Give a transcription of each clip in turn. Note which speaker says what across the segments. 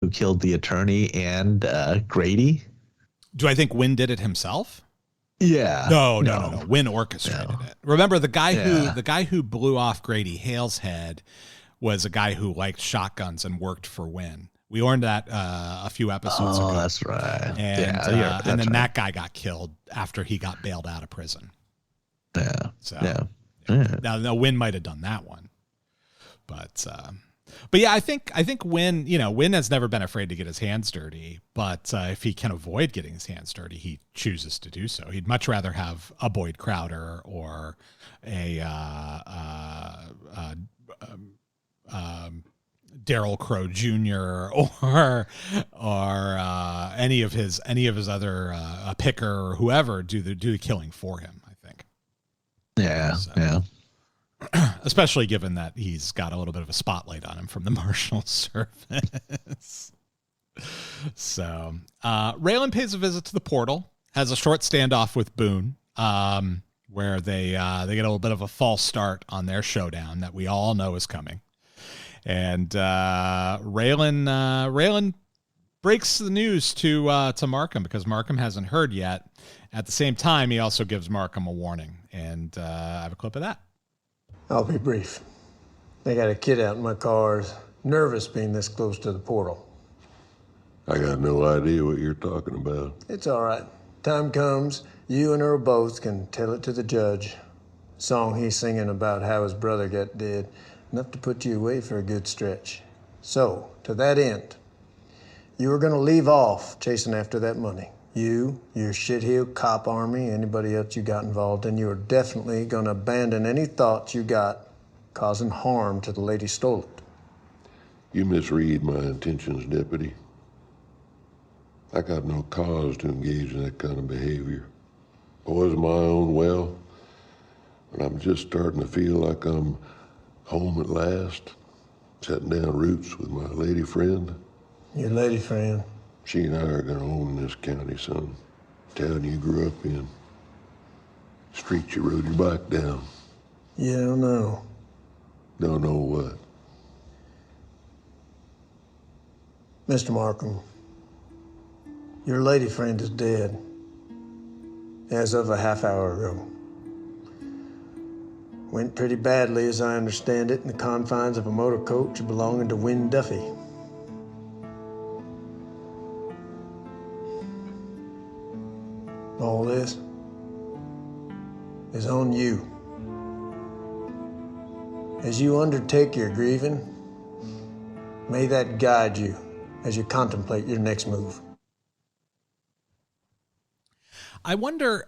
Speaker 1: who killed the attorney and Grady.
Speaker 2: Do I think Wynn did it himself?
Speaker 1: Yeah.
Speaker 2: No. Wynn orchestrated it. Remember, the guy who blew off Grady Hale's head was a guy who liked shotguns and worked for Wynn. We learned that a few episodes ago.
Speaker 1: Oh, that's right.
Speaker 2: And then that guy got killed after he got bailed out of prison.
Speaker 1: Yeah.
Speaker 2: So, Now, Wynn might have done that one, but yeah, I think Wynn, Wynn has never been afraid to get his hands dirty, but if he can avoid getting his hands dirty, he chooses to do so. He'd much rather have a Boyd Crowder or a Daryl Crow Jr. or any of his other a Picker or whoever do the killing for him, I think.
Speaker 1: Yeah.
Speaker 2: Especially given that he's got a little bit of a spotlight on him from the Marshal Service. So Raylan pays a visit to the portal, has a short standoff with Boon, where they get a little bit of a false start on their showdown that we all know is coming. And Raylan breaks the news to Markham because Markham hasn't heard yet. At the same time, he also gives Markham a warning, and I have a clip of that.
Speaker 3: I'll be brief. They got a kid out in my car, nervous being this close to the portal.
Speaker 4: I got no idea what you're talking about.
Speaker 3: It's all right. Time comes, you and her both can tell it to the judge. Song he's singing about how his brother got dead, enough to put you away for a good stretch. So, to that end, you were gonna leave off chasing after that money. You, your shitheel cop army, anybody else you got involved in, you are definitely gonna abandon any thoughts you got causing harm to the lady stole it.
Speaker 4: You misread my intentions, Deputy. I got no cause to engage in that kind of behavior. Poison my own well, and I'm just starting to feel like I'm home at last, setting down roots with my lady friend.
Speaker 3: Your lady friend?
Speaker 4: She and I are gonna own this county, son. Town you grew up in. Street you rode your bike down.
Speaker 3: You don't know.
Speaker 4: Don't know what?
Speaker 3: Mr. Markham, your lady friend is dead. As of a half hour ago. Went pretty badly, as I understand it, in the confines of a motor coach belonging to Wynn Duffy. All this is on you. As you undertake your grieving, may that guide you as you contemplate your next move.
Speaker 2: I wonder,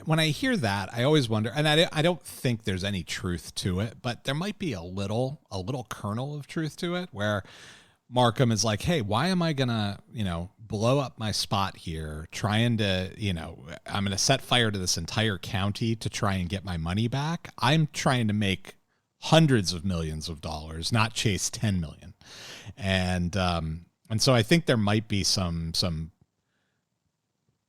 Speaker 2: when I hear that, I always wonder, and I don't think there's any truth to it, but there might be a little kernel of truth to it where Markham is like, hey, why am I going to, blow up my spot here trying to, I'm going to set fire to this entire county to try and get my money back. I'm trying to make hundreds of millions of dollars, not chase 10 million. And so I think there might be some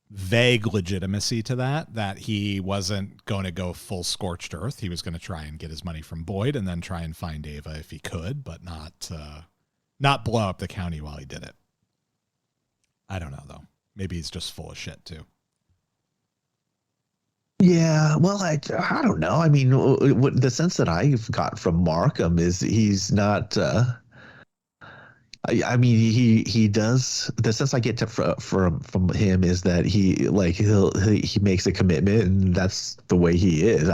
Speaker 2: vague legitimacy to that he wasn't going to go full scorched earth. He was going to try and get his money from Boyd and then try and find Ava if he could, but not blow up the county while he did it. I don't know, though. Maybe he's just full of shit, too.
Speaker 1: Yeah, well, I don't know. I mean, the sense that I've got from Markham is he's not... I mean, he does. The sense I get from him is that he makes a commitment, and that's the way he is.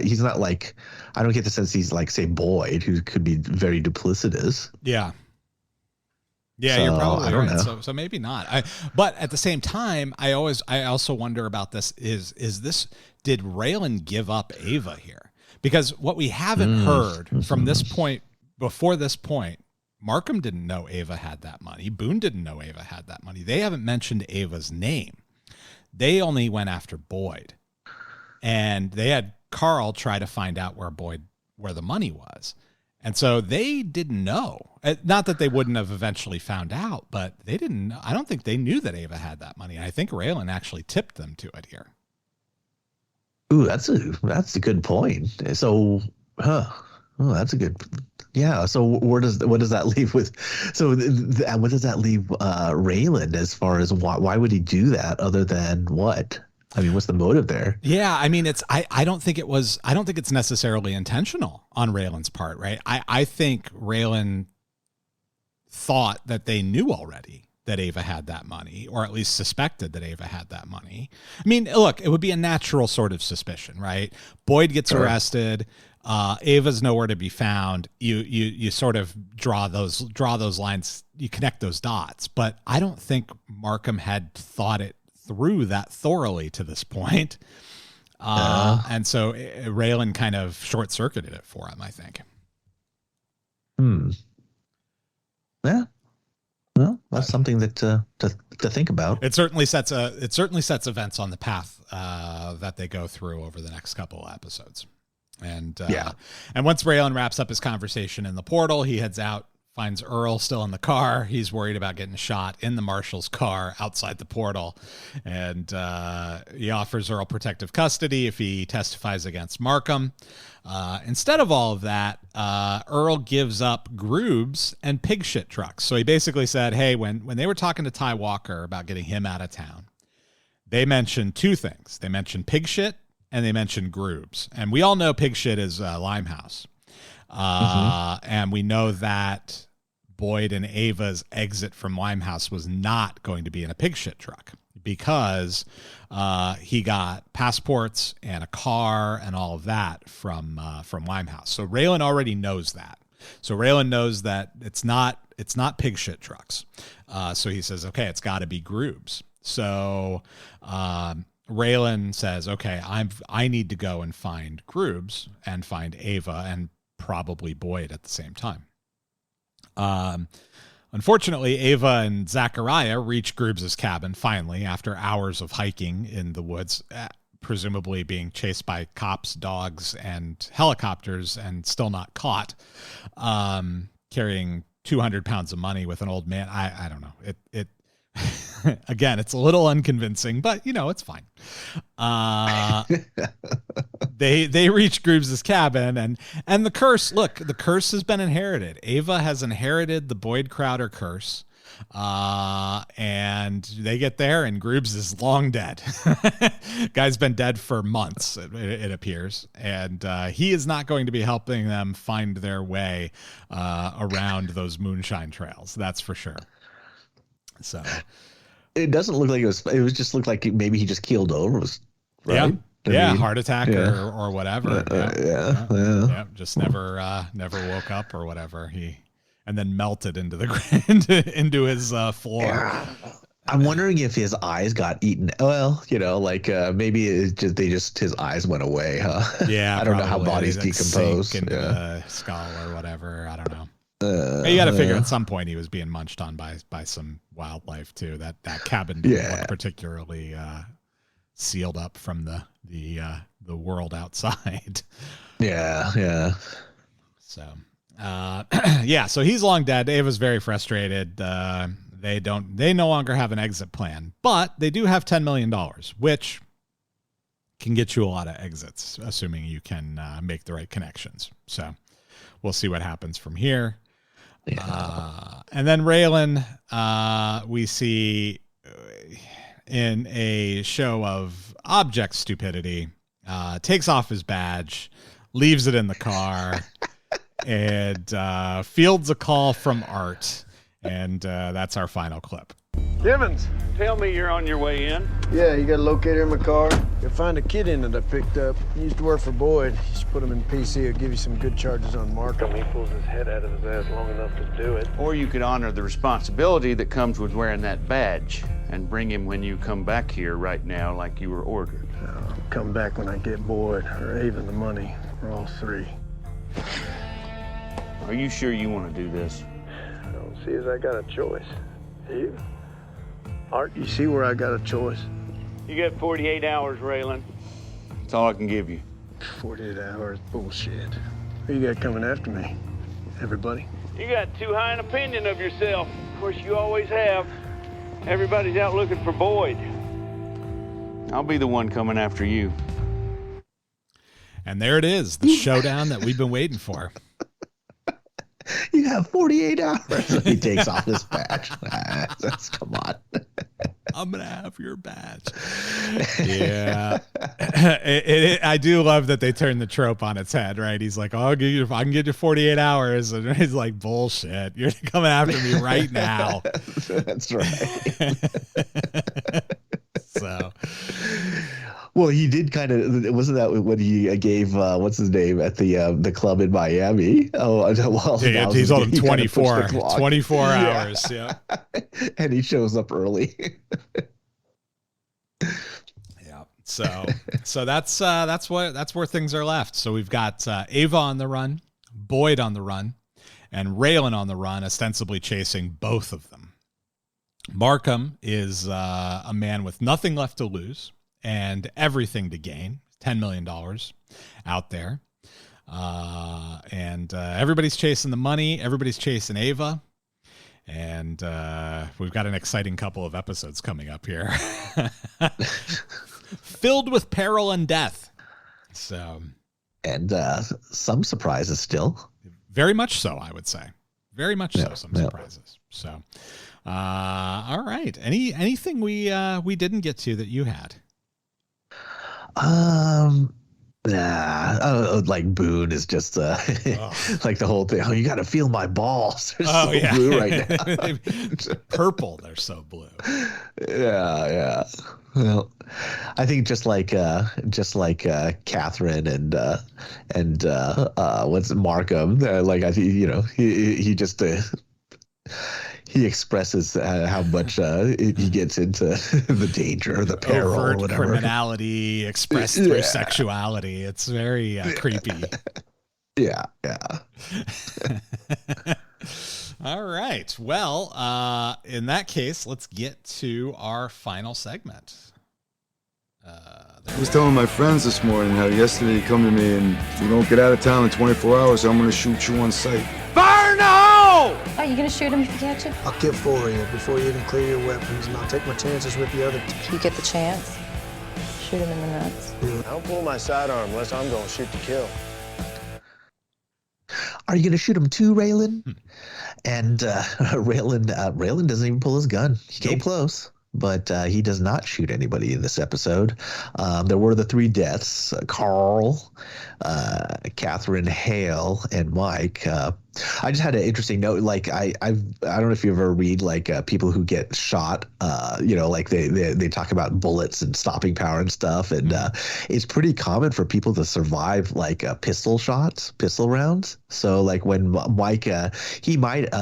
Speaker 1: He's not like, I don't get the sense he's like, say, Boyd, who could be very duplicitous.
Speaker 2: Yeah, so, you're probably right. So maybe not. But at the same time, I also wonder about this. Is this, did Raylan give up Ava here? Because what we haven't heard from this point, before this point, Markham didn't know Ava had that money. Boon didn't know Ava had that money. They haven't mentioned Ava's name. They only went after Boyd. And they had Carl try to find out where the money was. And so they didn't know. Not that they wouldn't have eventually found out, but they didn't. I don't think they knew that Ava had that money. I think Raylan actually tipped them to it here.
Speaker 1: Ooh, that's a good point. So, Oh, that's a good. Yeah. So what does that leave with? So what does that leave Raylan as far as why would he do that other than what? I mean, what's the motive there?
Speaker 2: Yeah, I mean, I don't think it's necessarily intentional on Raylan's part, right? I think Raylan thought that they knew already that Ava had that money, or at least suspected that Ava had that money. I mean, look, it would be a natural sort of suspicion, right? Boyd gets arrested. Ava's nowhere to be found. You sort of draw those lines, you connect those dots. But I don't think Markham had thought it through that thoroughly to this point. And so Raylan kind of short-circuited it for him, I think.
Speaker 1: Yeah. Well, that's something that to think about.
Speaker 2: It certainly sets events on the path that they go through over the next couple of episodes. And and once Raylan wraps up his conversation in the portal, he heads out, finds Earl still in the car. He's worried about getting shot in the marshal's car outside the portal. And he offers Earl protective custody if he testifies against Markham. Instead of all of that, Earl gives up Groobs and pig shit trucks. So he basically said, hey, when they were talking to Ty Walker about getting him out of town, they mentioned two things. They mentioned pig shit and they mentioned Groobs. And we all know pig shit is Limehouse. And we know that Boyd and Ava's exit from Limehouse was not going to be in a pig shit truck because he got passports and a car and all of that from Limehouse. So Raylan already knows that. So Raylan knows that it's not pig shit trucks. So he says, okay, it's got to be Groobs. So Raylan says, okay, I need to go and find Groobs and find Ava and probably Boyd at the same time. Unfortunately, Ava and Zachariah reach Groobs' cabin finally after hours of hiking in the woods, presumably being chased by cops, dogs, and helicopters and still not caught, carrying 200 pounds of money with an old man. I don't know. It again, it's a little unconvincing, but it's fine. They reach Groobs' cabin and the curse. Look, the curse has been inherited. Ava has inherited the Boyd Crowder curse. And they get there and Groobs is long dead. Guy's been dead for months, it appears. And he is not going to be helping them find their way around those moonshine trails. That's for sure. So
Speaker 1: it doesn't look like it was just looked like maybe he just keeled over. Right?
Speaker 2: Yeah. Heart attack or whatever.
Speaker 1: Yeah.
Speaker 2: Just never woke up or whatever. And then melted into the ground, into his floor. Yeah.
Speaker 1: I'm wondering if his eyes got eaten. Well, maybe his eyes went away, huh?
Speaker 2: Yeah,
Speaker 1: I don't know how bodies decompose.
Speaker 2: Into the skull or whatever. I don't know. You got to figure at some point he was being munched on by some wildlife too. That cabin didn't look particularly sealed up from the world outside.
Speaker 1: Yeah.
Speaker 2: So. So he's long dead. Ava's very frustrated. They no longer have an exit plan, but they do have $10 million, which can get you a lot of exits, assuming you can make the right connections. So we'll see what happens from here. Yeah. And then Raylan, we see in a show of object stupidity, takes off his badge, leaves it in the car, and fields a call from Art. And that's our final clip.
Speaker 5: Givens, tell me you're on your way in.
Speaker 3: Yeah, you got a locator in my car? You'll find a kid in it I picked up. He used to work for Boyd. You should put him in PC. He'll give you some good charges on Markham.
Speaker 5: He pulls his head out of his ass long enough to do it.
Speaker 6: Or you could honor the responsibility that comes with wearing that badge and bring him when you come back here right now like you were ordered.
Speaker 3: I'll come back when I get Boyd or Ava the money, or all three.
Speaker 6: Are you sure you want to do this?
Speaker 3: I don't see as I got a choice. You? Art, you see where I got a choice?
Speaker 5: You got 48 hours, Raylan.
Speaker 6: That's all I can give you.
Speaker 3: 48 hours, bullshit. Who you got coming after me? Everybody?
Speaker 5: You got too high an opinion of yourself. Of course, you always have. Everybody's out looking for Boyd.
Speaker 6: I'll be the one coming after you.
Speaker 2: And there it is, the showdown that we've been waiting for.
Speaker 1: You have 48 hours. So he takes off his badge. Come on.
Speaker 2: I'm going to have your badge. Yeah. I do love that they turn the trope on its head, right? He's like, oh, I can get you 48 hours. And he's like, bullshit. You're coming after me right now.
Speaker 1: That's right.
Speaker 2: So...
Speaker 1: Well, he did kind of, wasn't that when he gave, what's his name, at the club in Miami? Oh, well,
Speaker 2: yeah, he's on 24 hours. Yeah.
Speaker 1: And he shows up early.
Speaker 2: Yeah. So that's where things are left. So we've got Ava on the run, Boyd on the run, and Raylan on the run, ostensibly chasing both of them. Markham is a man with nothing left to lose and everything to gain, $10 million out there. And everybody's chasing the money. Everybody's chasing Ava. And we've got an exciting couple of episodes coming up here. Filled with peril and death. So,
Speaker 1: and some surprises still.
Speaker 2: Very much so, I would say. Very much so, some surprises. So, all right. Anything we didn't get to that you had?
Speaker 1: Like Boon is just like the whole thing. Oh, you got to feel my balls. They're so blue right now.
Speaker 2: Purple. They're so blue.
Speaker 1: Yeah. Well, I think just like Katherine and what's Markham. Like I think he just. He expresses how much he gets into the danger, the peril,
Speaker 2: overt
Speaker 1: or whatever.
Speaker 2: Criminality expressed through sexuality. It's very creepy.
Speaker 1: Yeah.
Speaker 2: All right. Well, in that case, let's get to our final segment.
Speaker 7: I was telling my friends this morning how yesterday you come to me and you don't get out of town in 24 hours, so I'm going to shoot you on sight.
Speaker 5: Fire now!
Speaker 8: Are you going to shoot him if you catch him?
Speaker 3: I'll kill 4 of you before you even clear your weapons, and I'll take my chances with the other 2.
Speaker 8: If you get the chance, shoot him in the nuts.
Speaker 3: I don't pull my sidearm unless I'm going to shoot to kill.
Speaker 1: Are you going to shoot him too, Raylan? And Raylan doesn't even pull his gun. He came close. But he does not shoot anybody in this episode. There were the 3 deaths: Carl, Katherine Hale, and Mike. I just had an interesting note. Like I don't know if you ever read like people who get shot. Like they talk about bullets and stopping power and stuff, and it's pretty common for people to survive like pistol rounds. So like when Mike, he might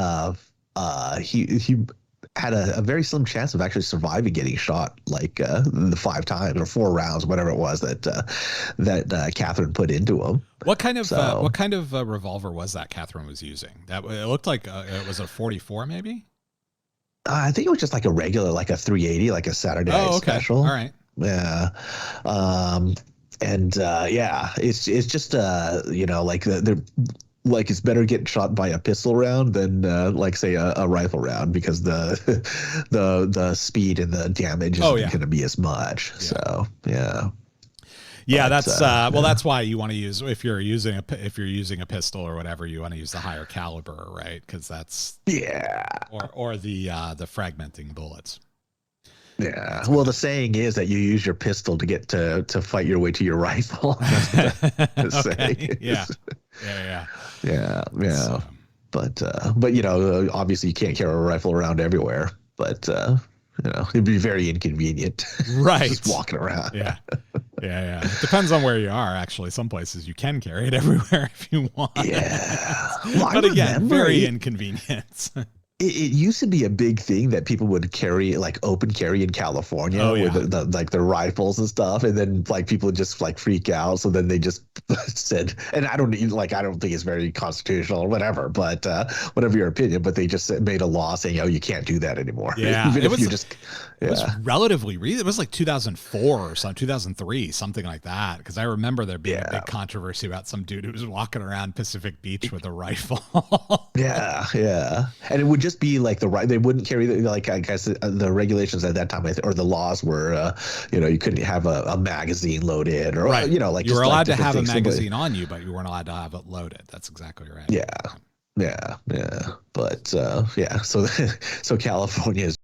Speaker 1: he had a very slim chance of actually surviving getting shot like the 5 times or 4 rounds, whatever it was that Katherine put into him.
Speaker 2: What kind of revolver was that Katherine was using? That it looked like it was a 44, maybe.
Speaker 1: I think it was just like a regular, like a 380, like a Saturday Night Special.
Speaker 2: All right.
Speaker 1: Yeah. It's just like they're. Like it's better getting shot by a pistol round than like say a rifle round, because the speed and the damage isn't going to be as much. Yeah. So
Speaker 2: that's that's why you want to use, if you're using a pistol or whatever, you want to use the higher caliber, right? Because that's or the fragmenting bullets.
Speaker 1: Yeah. Well, the saying is that you use your pistol to get to fight your way to your rifle. That's what the saying is. Yeah. So. But obviously you can't carry a rifle around everywhere. But it'd be very inconvenient,
Speaker 2: right?
Speaker 1: Just walking around.
Speaker 2: Yeah. It depends on where you are. Actually, some places you can carry it everywhere if you want.
Speaker 1: Yeah. Well,
Speaker 2: but again, very inconvenient.
Speaker 1: It used to be a big thing that people would carry, like open carry in California with the rifles and stuff, and then like people would just like freak out. So then they just said, and I don't think it's very constitutional or whatever, but whatever your opinion, but they just made a law saying, oh, you can't do that anymore.
Speaker 2: Yeah,
Speaker 1: Even
Speaker 2: it
Speaker 1: if
Speaker 2: was,
Speaker 1: you just. Yeah.
Speaker 2: It was relatively recent. It was like 2004 or something, 2003, something like that. Because I remember there being a big controversy about some dude who was walking around Pacific Beach with a rifle.
Speaker 1: Yeah. And it would just be like they wouldn't carry like, I guess the regulations at that time, or the laws were, you couldn't have a magazine loaded, or like
Speaker 2: you were allowed to have a magazine on you, but you weren't allowed to have it loaded. That's exactly right.
Speaker 1: Yeah. Yeah, yeah. But yeah, so so California is